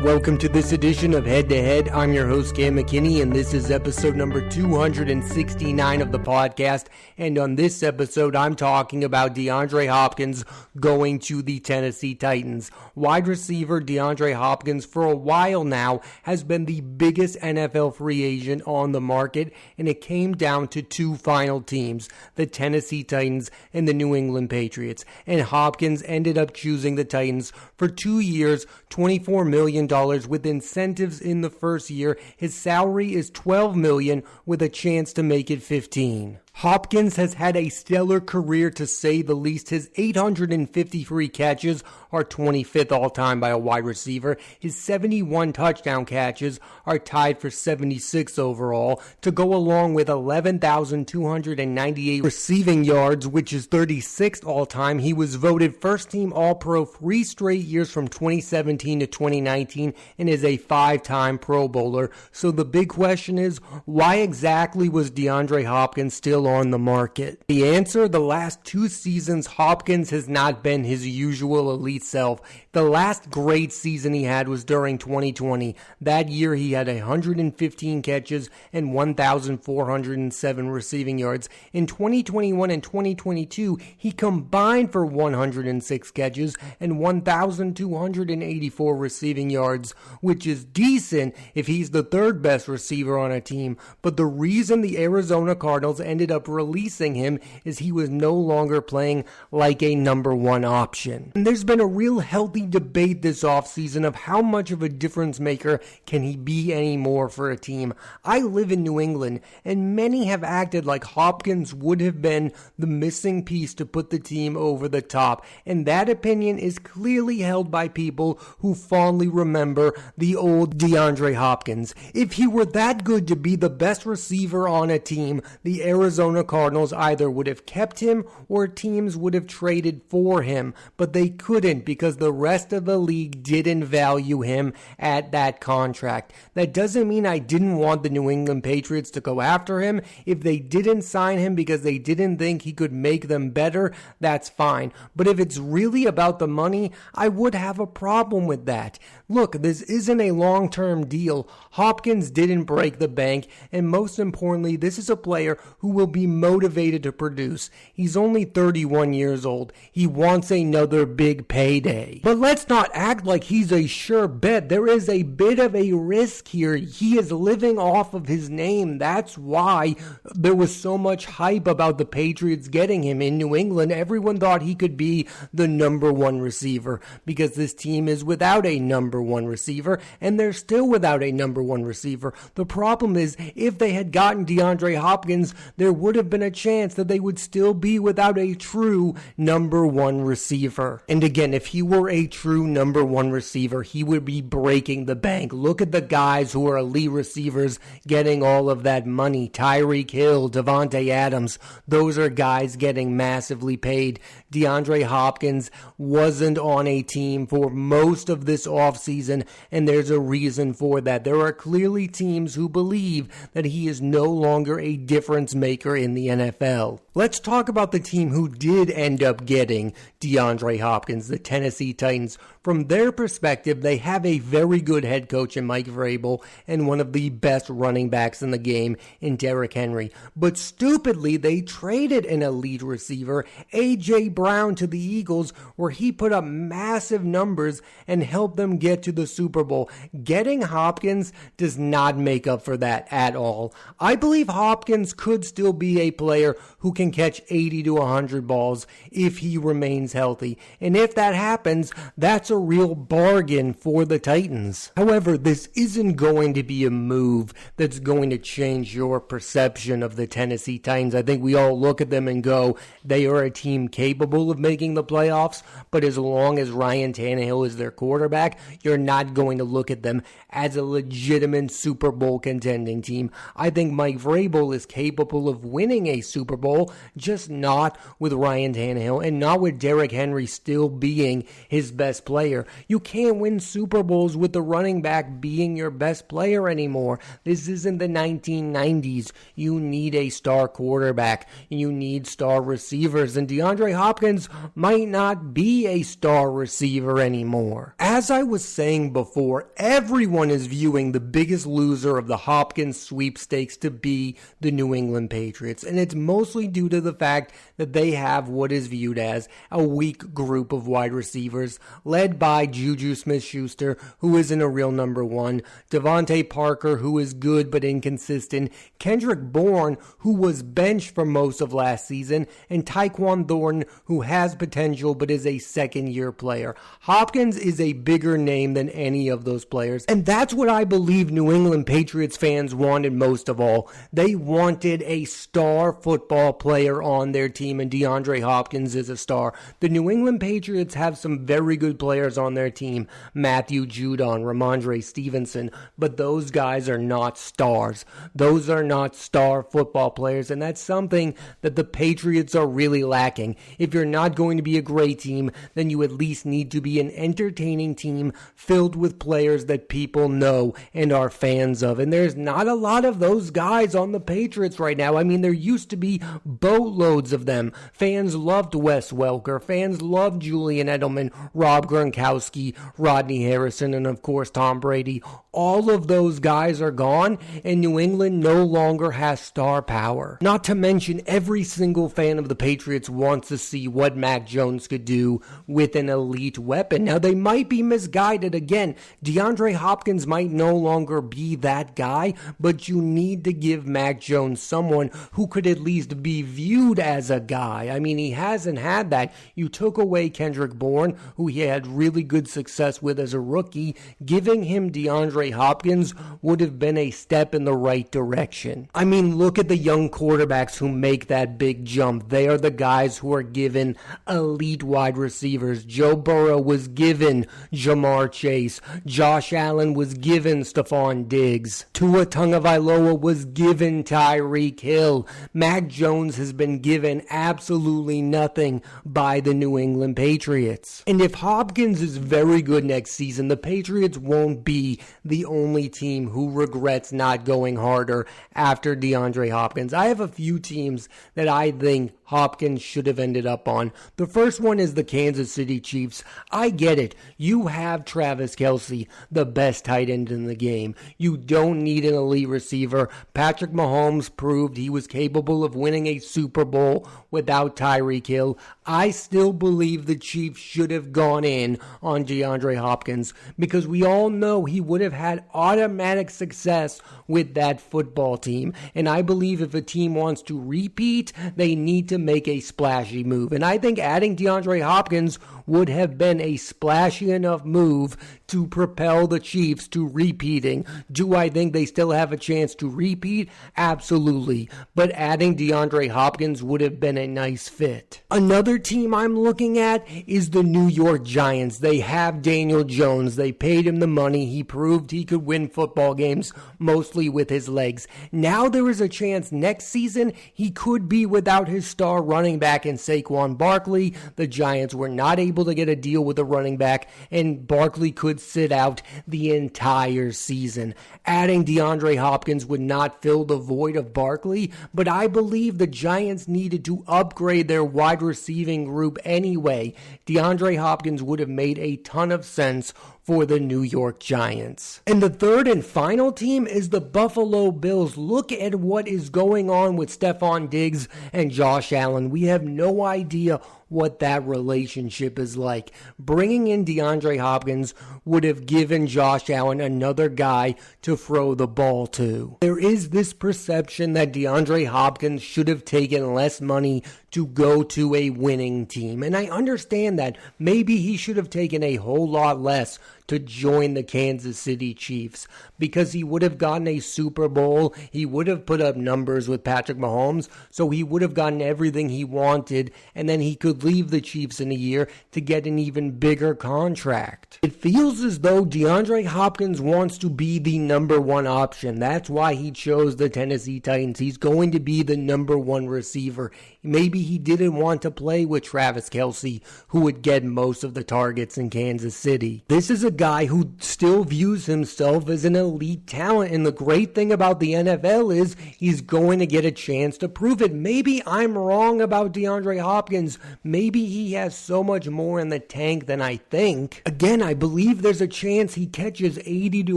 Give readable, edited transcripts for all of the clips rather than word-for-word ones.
Welcome to this edition of Head to Head. I'm your host, Cam McKinney, and this is episode number 269 of the podcast. And on this episode, I'm talking about DeAndre Hopkins going to the Tennessee Titans. Wide receiver DeAndre Hopkins, for a while now, has been the biggest NFL free agent on the market, and it came down to two final teams, the Tennessee Titans and the New England Patriots. And Hopkins ended up choosing the Titans for 2 years, $24 million with incentives in the first year. His salary is $12 million with a chance to make it 15. Hopkins has had a stellar career, to say the least. His 853 catches are 25th all-time by a wide receiver. His 71 touchdown catches are tied for 76 overall, to go along with 11,298 receiving yards, which is 36th all-time. He was voted first-team All-Pro 3 straight years from 2017 to 2019 and is a 5-time Pro Bowler. So the big question is, why exactly was DeAndre Hopkins still on the market? The answer: the last 2 seasons, Hopkins has not been his usual elite self. The last great season he had was during 2020. That year he had 115 catches and 1,407 receiving yards. In 2021 and 2022, he combined for 106 catches and 1,284 receiving yards, which is decent if he's the third best receiver on a team. But the reason the Arizona Cardinals ended up releasing him is he was no longer playing like a number one option. And there's been a real healthy debate this offseason of how much of a difference maker can he be anymore for a team. I live in New England, and many have acted like Hopkins would have been the missing piece to put the team over the top, and that opinion is clearly held by people who fondly remember the old DeAndre Hopkins. If he were that good to be the best receiver on a team, the Arizona Cardinals either would have kept him or teams would have traded for him, but they couldn't because the rest of the league didn't value him at that contract. That doesn't mean I didn't want the New England Patriots to go after him. If they didn't sign him because they didn't think he could make them better, that's fine. But if it's really about the money, I would have a problem with that. Look, this isn't a long-term deal. Hopkins didn't break the bank, and most importantly, this is a player who will be motivated to produce. He's only 31 years old. He wants another big payday. But let's not act like he's a sure bet. There is a bit of a risk here. He is living off of his name. That's why there was so much hype about the Patriots getting him in New England. Everyone thought he could be the number one receiver because this team is without a number one receiver, and they're still without a number one receiver. The problem is, if they had gotten DeAndre Hopkins, there would have been a chance that they would still be without a true number one receiver. And again, if he were a true number one receiver, he would be breaking the bank. Look at the guys who are elite receivers getting all of that money. Tyreek Hill, Devontae Adams, those are guys getting massively paid. DeAndre Hopkins wasn't on a team for most of this offseason, and there's a reason for that. There are clearly teams who believe that he is no longer a difference maker in the NFL. Let's talk about the team who did end up getting DeAndre Hopkins, the Tennessee Titans. From their perspective, they have a very good head coach in Mike Vrabel and one of the best running backs in the game in Derrick Henry. But stupidly, they traded an elite receiver, A.J. Brown, to the Eagles, where he put up massive numbers and helped them get to the Super Bowl. Getting Hopkins does not make up for that at all. I believe Hopkins could still be a player who can catch 80 to 100 balls if he remains healthy. And if that happens, that's a real bargain for the Titans. However, this isn't going to be a move that's going to change your perception of the Tennessee Titans. I think we all look at them and go, they are a team capable of making the playoffs, but as long as Ryan Tannehill is their quarterback, you're not going to look at them as a legitimate Super Bowl contending team. I think Mike Vrabel is capable of winning a Super Bowl, just not with Ryan Tannehill and not with Derrick Henry still being his best player. You can't win Super Bowls with the running back being your best player anymore. This isn't the 1990s. You need a star quarterback. You need star receivers, and DeAndre Hopkins might not be a star receiver anymore. As I was saying before, everyone is viewing the biggest loser of the Hopkins sweepstakes to be the New England Patriots, and it's mostly due to the fact that they have what is viewed as a weak group of wide receivers led by Juju Smith-Schuster, who isn't a real number one, Devontae Parker, who is good but inconsistent, Kendrick Bourne, who was benched for most of last season, and Tyquan Thornton, who has potential but is a second-year player. Hopkins is a bigger name than any of those players, and that's what I believe New England Patriots fans wanted most of all. They wanted a star football player on their team, and DeAndre Hopkins is a star. The New England Patriots have some very good players on their team, Matthew Judon, Ramondre Stevenson, but those guys are not stars. Those are not star football players, and that's something that the Patriots are really lacking. If you're not going to be a great team, then you at least need to be an entertaining team filled with players that people know and are fans of, and there's not a lot of those guys on the Patriots right now. I mean, there used to be boatloads of them. Fans loved Wes Welker. Fans loved Julian Edelman, Rob Gronkowski, Rodney Harrison, and of course Tom Brady. All of those guys are gone, and New England no longer has star power. Not to mention, every single fan of the Patriots wants to see what Mac Jones could do with an elite weapon. Now, they might be misguided again. DeAndre Hopkins might no longer be that guy, but you need to give Mac Jones someone who could at least be viewed as a guy. I mean, he hasn't had that. You took away Kendrick Bourne, who he had really good success with as a rookie. Giving him DeAndre Hopkins would have been a step in the right direction. I mean, look at the young quarterbacks who make that big jump. They are the guys who are given elite wide receivers. Joe Burrow was given Jamar Chase. Josh Allen was given Stephon Diggs. Tua Tagovailoa was given Tyreek Hill. Mac Jones has been given absolutely nothing by the New England Patriots. And if Hopkins is very good next season, the Patriots won't be the only team who regrets not going harder after DeAndre Hopkins. I have a few teams that I think Hopkins should have ended up on. The first one is the Kansas City Chiefs. I get it. You have Travis Kelce, the best tight end in the game. You don't need an elite receiver. Patrick Mahomes proved he was capable of winning a Super Bowl without Tyreek Hill. I still believe the Chiefs should have gone in on DeAndre Hopkins because we all know he would have had automatic success with that football team. And I believe if a team wants to repeat, they need to make a splashy move. And I think adding DeAndre Hopkins would have been a splashy enough move to propel the Chiefs to repeating. Do I think they still have a chance to repeat? Absolutely. But adding DeAndre Hopkins would have been a nice fit. Another team I'm looking at is the New York Giants. They have Daniel Jones. They paid him the money. He proved he could win football games mostly with his legs. Now there is a chance next season he could be without his star running back in Saquon Barkley. The Giants were not able to get a deal with a running back, and Barkley could sit out the entire season. Adding DeAndre Hopkins would not fill the void of Barkley, but I believe the Giants needed to upgrade their wide receiving group anyway. DeAndre Hopkins would have made a ton of sense for the New York Giants. And the third and final team is the Buffalo Bills. Look at what is going on with Stephon Diggs and Josh Allen. We have no idea what that relationship is like. Bringing in DeAndre Hopkins would have given Josh Allen another guy to throw the ball to. There is this perception that DeAndre Hopkins should have taken less money to go to a winning team. And I understand that. Maybe he should have taken a whole lot less to join the Kansas City Chiefs because he would have gotten a Super Bowl. He would have put up numbers with Patrick Mahomes, so he would have gotten everything he wanted, and then he could leave the Chiefs in a year to get an even bigger contract. It feels as though DeAndre Hopkins wants to be the number one option. That's why he chose the Tennessee Titans. He's going to be the number one receiver. Maybe he didn't want to play with Travis Kelce, who would get most of the targets in Kansas City. This is a guy who still views himself as an elite talent, and the great thing about the NFL is he's going to get a chance to prove it. Maybe I'm wrong about DeAndre Hopkins. Maybe he has so much more in the tank than I think. Again, I believe there's a chance he catches 80 to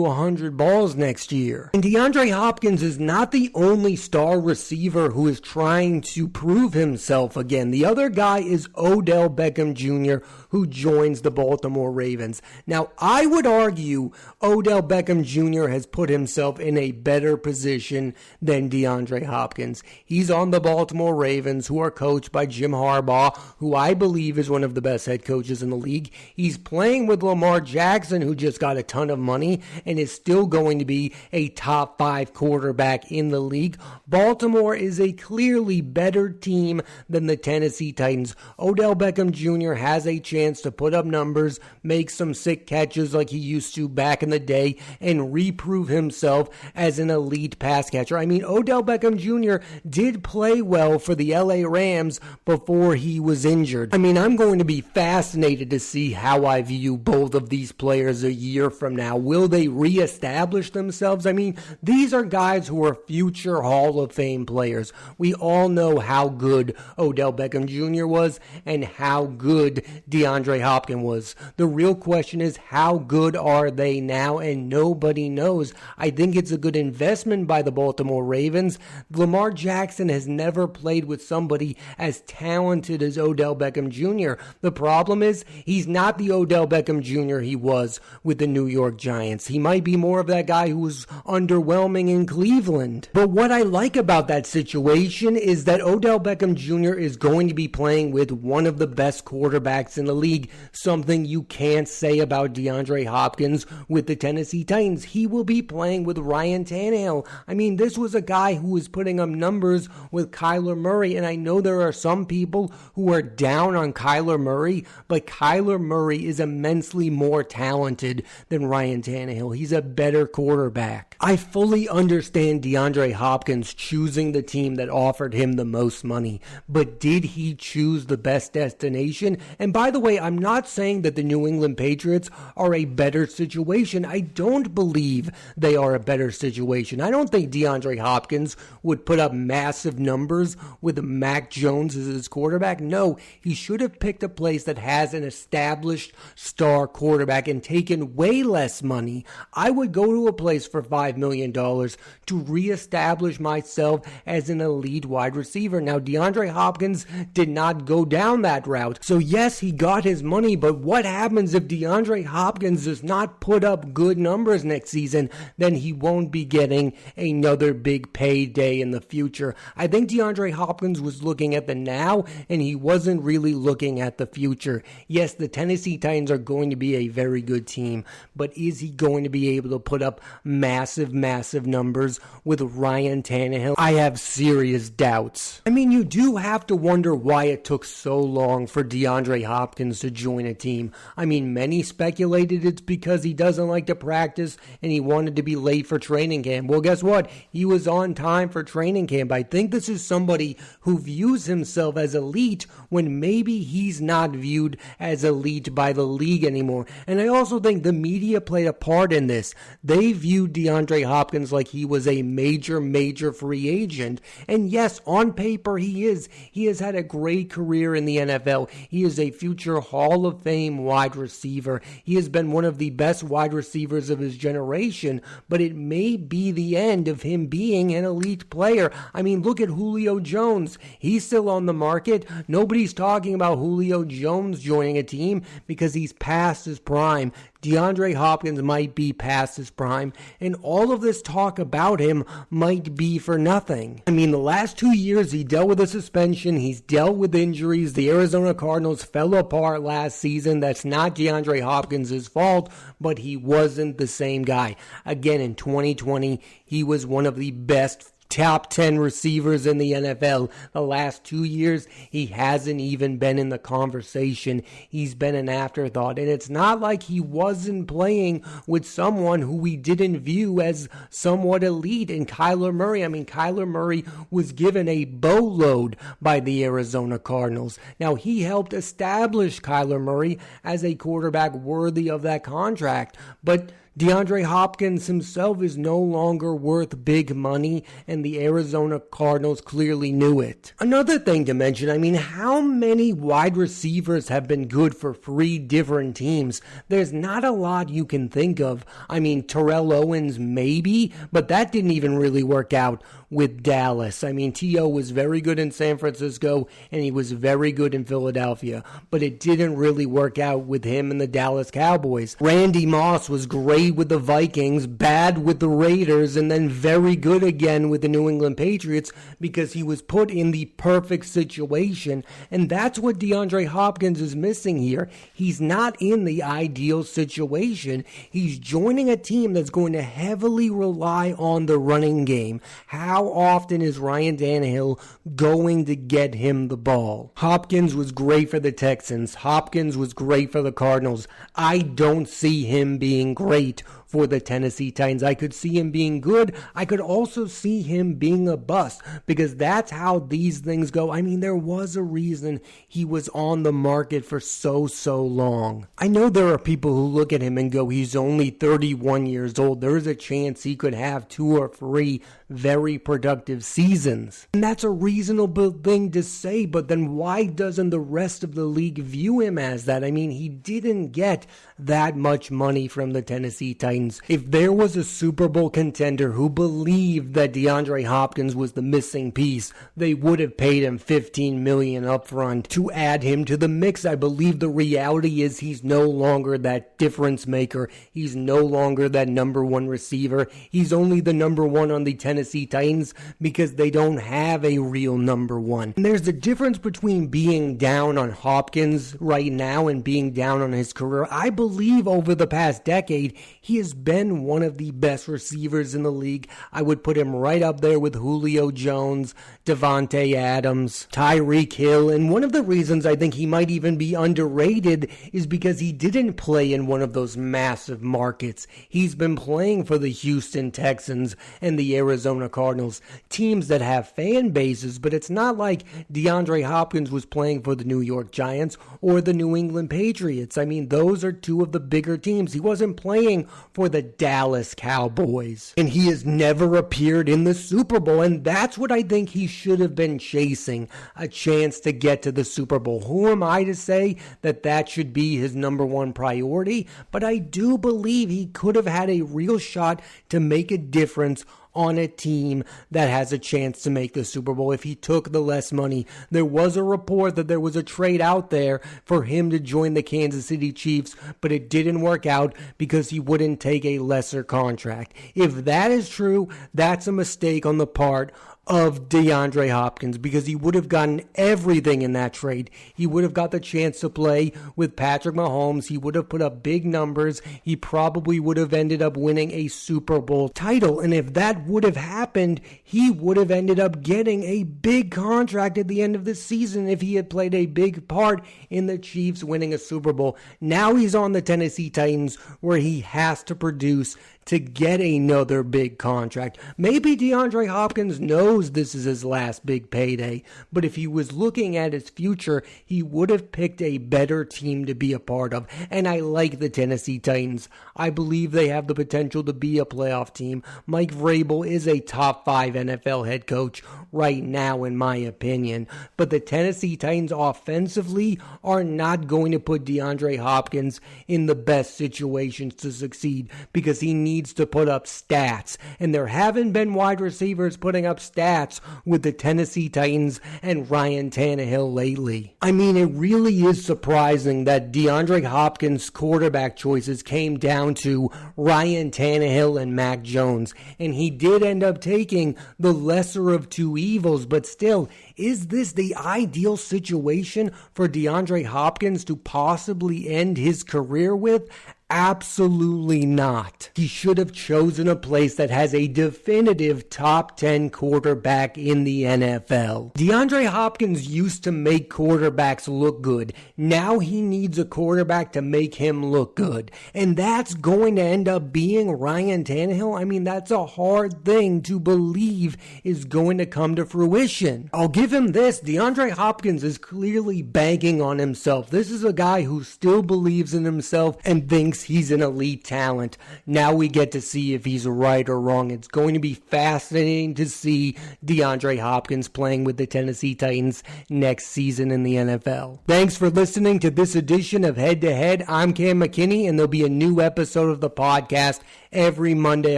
100 balls next year. And DeAndre Hopkins is not the only star receiver who is trying to prove himself again. The other guy is Odell Beckham Jr., who joins the Baltimore Ravens. Now, I would argue Odell Beckham Jr. has put himself in a better position than DeAndre Hopkins. He's on the Baltimore Ravens, who are coached by Jim Harbaugh, who I believe is one of the best head coaches in the league. He's playing with Lamar Jackson, who just got a ton of money and is still going to be a top 5 quarterback in the league. Baltimore is a clearly better team than the Tennessee Titans. Odell Beckham Jr. has a chance to put up numbers, make some sick catches like he used to back in the day, and reprove himself as an elite pass catcher. I mean, Odell Beckham Jr. did play well for the LA Rams before he was injured. I mean, I'm going to be fascinated to see how I view both of these players a year from now. Will they reestablish themselves? I mean, these are guys who are future Hall of Fame players. We all know how good Odell Beckham Jr. was and how good DeAndre Hopkins was. The real question is, how good are they now? And nobody knows. I think it's a good investment by the Baltimore Ravens. Lamar Jackson has never played with somebody as talented as Odell Beckham Jr. The problem is, he's not the Odell Beckham Jr. he was with the New York Giants. He might be more of that guy who was underwhelming in Cleveland. But what I like about that situation is that Odell Beckham Jr. is going to be playing with one of the best quarterbacks in the league, something you can't say about DeAndre Hopkins with the Tennessee Titans. He will be playing with Ryan Tannehill. I mean, this was a guy who was putting up numbers with Kyler Murray, and I know there are some people who are down on Kyler Murray, but Kyler Murray is immensely more talented than Ryan Tannehill. He's a better quarterback. I fully understand DeAndre Hopkins choosing the team that offered him the most money, but did he choose the best destination? And by the way, I'm not saying that the New England Patriots are a better situation. I don't believe they are a better situation. I don't think DeAndre Hopkins would put up massive numbers with Mac Jones as his quarterback. No, he should have picked a place that has an established star quarterback and taken way less money. I would go to a place for $5 million to reestablish myself as an elite wide receiver. Now, DeAndre Hopkins did not go down that route. So yes, he got his money, but what happens if DeAndre Hopkins does not put up good numbers next season? Then he won't be getting another big payday in the future. I think DeAndre Hopkins was looking at the now, and he wasn't really looking at the future. Yes, the Tennessee Titans are going to be a very good team, but is he going to be able to put up massive numbers with Ryan Tannehill? I have serious doubts. I mean, you do have to wonder why it took so long for DeAndre Hopkins to join a team. I mean, many speculated it's because he doesn't like to practice and he wanted to be late for training camp. Well, guess what? He was on time for training camp. I think this is somebody who views himself as elite when maybe he's not viewed as elite by the league anymore. And I also think the media played a part in this. They viewed DeAndre Hopkins like he was a major free agent. And yes, on paper he is. He has had a great career in the NFL. He is a future Hall of Fame wide receiver. He has been one of the best wide receivers of his generation, but it may be the end of him being an elite player. I mean, look at Julio Jones. He's still on the market. Nobody's talking about Julio Jones joining a team because he's past his prime. DeAndre Hopkins might be past his prime, and all of this talk about him might be for nothing. I mean, the last 2 years he dealt with a suspension, he's dealt with injuries. The Arizona Cardinals fell apart last season. That's not DeAndre Hopkins' fault, but he wasn't the same guy. Again, in 2020, he was one of the best top 10 receivers in the NFL. The last 2 years, he hasn't even been in the conversation. He's been an afterthought. And it's not like he wasn't playing with someone who we didn't view as somewhat elite in Kyler Murray. I mean, Kyler Murray was given a boatload by the Arizona Cardinals. Now, he helped establish Kyler Murray as a quarterback worthy of that contract. But DeAndre Hopkins himself is no longer worth big money, and the Arizona Cardinals clearly knew it. Another thing to mention, I mean, how many wide receivers have been good for 3 different teams? There's not a lot you can think of. I mean, Terrell Owens maybe, but that didn't even really work out with Dallas. I mean, T.O. was very good in San Francisco, and he was very good in Philadelphia, but it didn't really work out with him and the Dallas Cowboys. Randy Moss was great with the Vikings, bad with the Raiders, and then very good again with the New England Patriots because he was put in the perfect situation, and that's what DeAndre Hopkins is missing here. He's not in the ideal situation. He's joining a team that's going to heavily rely on the running game. How often is Ryan Tannehill going to get him the ball? Hopkins was great for the Texans. Hopkins was great for the Cardinals. I don't see him being great for the Tennessee Titans. I could see him being good. I could also see him being a bust because that's how these things go. I mean, there was a reason he was on the market for so long. I know there are people who look at him and go, he's only 31 years old. There is a chance he could have 2 or 3 very productive seasons. And that's a reasonable thing to say, but then why doesn't the rest of the league view him as that? I mean, he didn't get that much money from the Tennessee Titans. If there was a Super Bowl contender who believed that DeAndre Hopkins was the missing piece, they would have paid him $15 million up front to add him to the mix. I believe the reality is he's no longer that difference maker. He's no longer that number 1 receiver. He's only the number 1 on the Tennessee Titans because they don't have a real number 1. And there's a difference between being down on Hopkins right now and being down on his career. I believe over the past decade, he has been one of the best receivers in the league. I would put him right up there with Julio Jones, Devontae Adams, Tyreek Hill, and one of the reasons I think he might even be underrated is because he didn't play in one of those massive markets. He's been playing for the Houston Texans and the Arizona Cardinals, teams that have fan bases, but it's not like DeAndre Hopkins was playing for the New York Giants or the New England Patriots. I mean, those are 2 of the bigger teams. He wasn't playing for the Dallas Cowboys, and he has never appeared in the Super Bowl, and that's what I think he should have been chasing, a chance to get to the Super Bowl. Who am I to say that that should be his number 1 priority? But I do believe he could have had a real shot to make a difference on a team that has a chance to make the Super Bowl if he took the less money. There was a report that there was a trade out there for him to join the Kansas City Chiefs, but it didn't work out because he wouldn't take a lesser contract. If that is true, that's a mistake on the part of DeAndre Hopkins because he would have gotten everything in that trade. He would have got the chance to play with Patrick Mahomes. He would have put up big numbers. He probably would have ended up winning a Super Bowl title. And if that would have happened, he would have ended up getting a big contract at the end of the season if he had played a big part in the Chiefs winning a Super Bowl. Now he's on the Tennessee Titans where he has to produce to get another big contract. Maybe DeAndre Hopkins knows this is his last big payday, but if he was looking at his future, he would have picked a better team to be a part of. And I like the Tennessee Titans. I believe they have the potential to be a playoff team. Mike Vrabel is a top 5 NFL head coach right now, in my opinion. But the Tennessee Titans offensively are not going to put DeAndre Hopkins in the best situations to succeed because he needs to put up stats. And there haven't been wide receivers putting up stats stats with the Tennessee Titans and Ryan Tannehill lately. I mean, it really is surprising that DeAndre Hopkins' quarterback choices came down to Ryan Tannehill and Mac Jones, and he did end up taking the lesser of two evils, but still, is this the ideal situation for DeAndre Hopkins to possibly end his career with? Absolutely not. He should have chosen a place that has a definitive top 10 quarterback in the NFL. DeAndre Hopkins used to make quarterbacks look good. Now he needs a quarterback to make him look good. And that's going to end up being Ryan Tannehill. I mean, that's a hard thing to believe is going to come to fruition. I'll give him this. DeAndre Hopkins is clearly banking on himself. This is a guy who still believes in himself and thinks he's an elite talent. Now we get to see if he's right or wrong. It's going to be fascinating to see DeAndre Hopkins playing with the Tennessee Titans next season in the NFL. Thanks for listening to this edition of Head to Head. I'm Cam McKinney, and there'll be a new episode of the podcast every Monday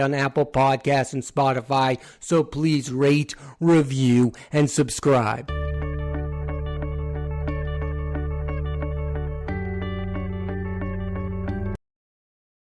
on Apple Podcasts and Spotify. So please rate, review, and subscribe.